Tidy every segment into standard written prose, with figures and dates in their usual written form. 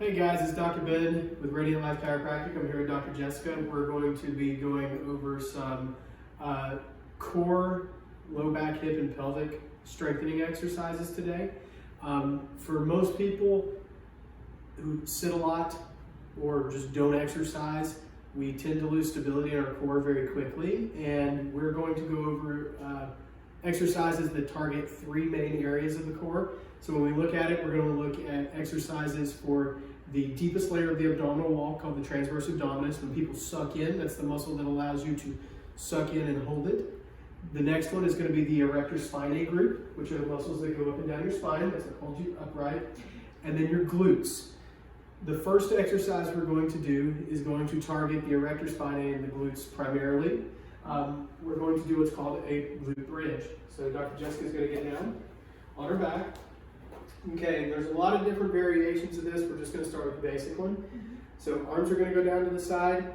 Hey guys, it's Dr. Ben with Radiant Life Chiropractic. I'm here with Dr. Jessica. We're going to be going over some core, low back, hip, and pelvic strengthening exercises today. For most people who sit a lot or just don't exercise, we tend to lose stability in our core very quickly, and we're going to go over exercises that target three main areas of the core. So when we look at it, we're going to look at exercises for the deepest layer of the abdominal wall called the transverse abdominis. When people suck in, that's the muscle that allows you to suck in and hold it. The next one is going to be the erector spinae group, which are the muscles that go up and down your spine. That's what holds you upright. And then your glutes. The first exercise we're going to do is going to target the erector spinae and the glutes primarily. We're going to do what's called a glute bridge. So Dr. Jessica's going to get down on her back. Okay, there's a lot of different variations of this. We're just going to start with the basic one. So arms are going to go down to the side.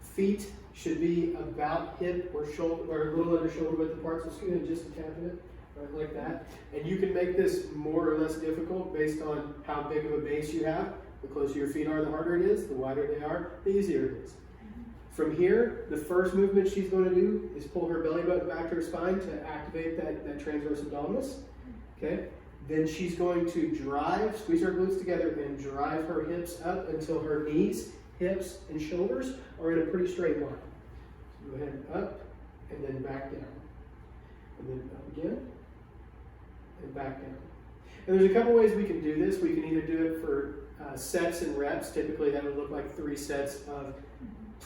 Feet should be about hip or shoulder, or a little under shoulder width apart. So scoot in just a tad bit, right, like that. And you can make this more or less difficult based on how big of a base you have. The closer your feet are, the harder it is. The wider they are, the easier it is. From here, the first movement she's going to do is pull her belly button back to her spine to activate that transverse abdominis. Okay. Then she's going to squeeze her glutes together and drive her hips up until her knees, hips, and shoulders are in a pretty straight line. So go ahead and up, and then back down. And then up again, and back down. And there's a couple ways we can do this. We can either do it for sets and reps. Typically that would look like 3 sets of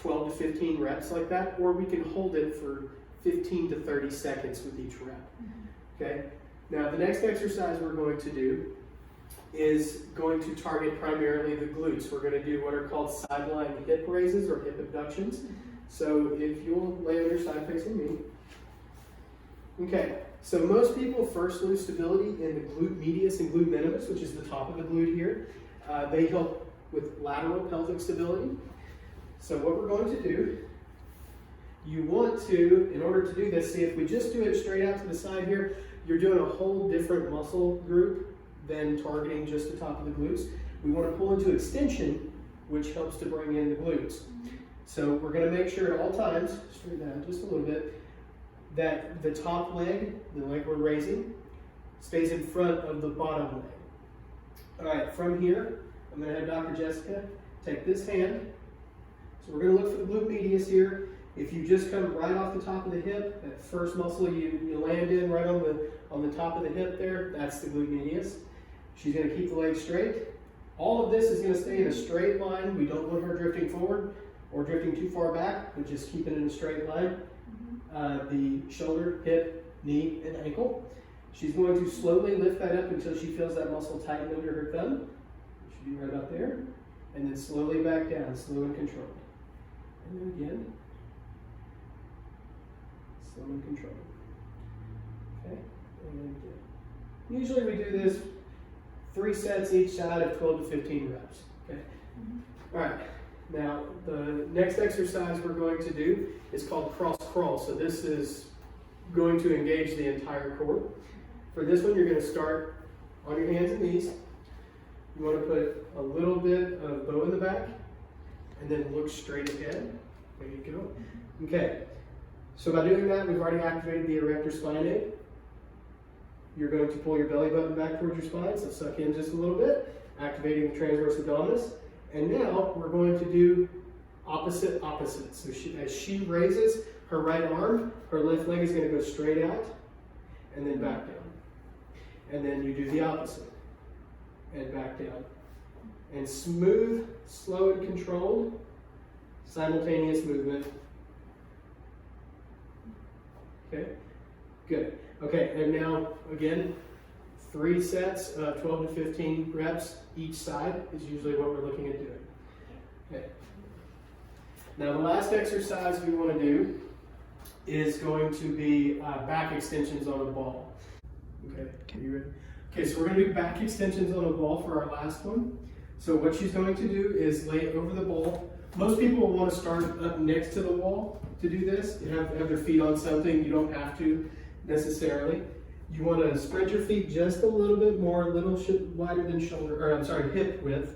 12 to 15 reps like that, or we can hold it for 15 to 30 seconds with each rep. Okay? Now the next exercise we're going to do is going to target primarily the glutes. We're going to do what are called sideline hip raises or hip abductions. So if you'll lay on your side facing me. Okay, so most people first lose stability in the glute medius and glute minimus, which is the top of the glute here. They help with lateral pelvic stability. So what we're going to do, you want to, in order to do this, see if we just do it straight out to the side here, you're doing a whole different muscle group than targeting just the top of the glutes. We want to pull into extension, which helps to bring in the glutes. So we're going to make sure at all times, straighten out just a little bit, that the top leg, the leg we're raising, stays in front of the bottom leg. All right, from here, I'm going to have Dr. Jessica take this hand. So we're going to look for the glute medius here. If you just come right off the top of the hip, that first muscle you land in right on the top of the hip there, that's the glute medius. She's going to keep the leg straight. All of this is going to stay in a straight line. We don't want her drifting forward or drifting too far back. We're just keeping it in a straight line. The shoulder, hip, knee, and ankle. She's going to slowly lift that up until she feels that muscle tighten under her thumb. It should be right up there. And then slowly back down, slow and controlled. And then again. Slow and controlled. Okay, and usually we do this 3 sets each side of 12 to 15 reps. Okay. All right. Now the next exercise we're going to do is called cross crawl. So this is going to engage the entire core. For this one, you're going to start on your hands and knees. You want to put a little bit of bow in the back, and then look straight ahead. There you go. Okay. So by doing that, we've already activated the erector spinae. You're going to pull your belly button back towards your spine, so suck in just a little bit, activating the transverse abdominis. And now we're going to do opposite. So as she raises her right arm, her left leg is going to go straight out and then back down. And then you do the opposite and back down. And smooth, slow, and controlled, simultaneous movement. Okay, good. Okay, and now again, 3 sets, 12 to 15 reps each side is usually what we're looking at doing. Okay. Now the last exercise we want to do is going to be back extensions on a ball. Okay, are you ready? Okay, so we're going to do back extensions on a ball for our last one. So what she's going to do is lay over the ball. Most people will want to start up next to the wall to do this. You have their feet on something. You don't have to necessarily. You want to spread your feet just a little bit more, a little wider than hip width.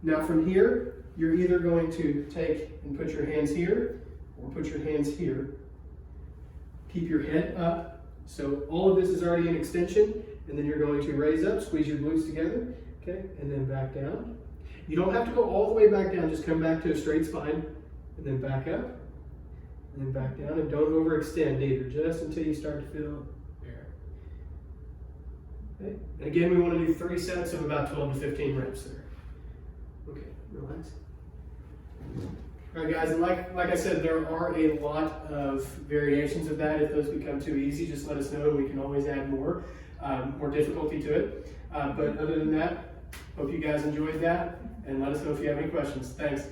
Now from here, you're either going to take and put your hands here or put your hands here. Keep your head up. So all of this is already in extension, and then you're going to raise up, squeeze your glutes together, okay, and then back down. You don't have to go all the way back down, just come back to a straight spine, and then back up, and then back down, and don't overextend either, just until you start to feel air. Okay, and again, we want to do 3 sets of about 12 to 15 reps there. Okay, relax. All right, guys, and like I said, there are a lot of variations of that. If those become too easy, just let us know, and we can always add more difficulty to it. But other than that, hope you guys enjoyed that, and let us know if you have any questions. Thanks.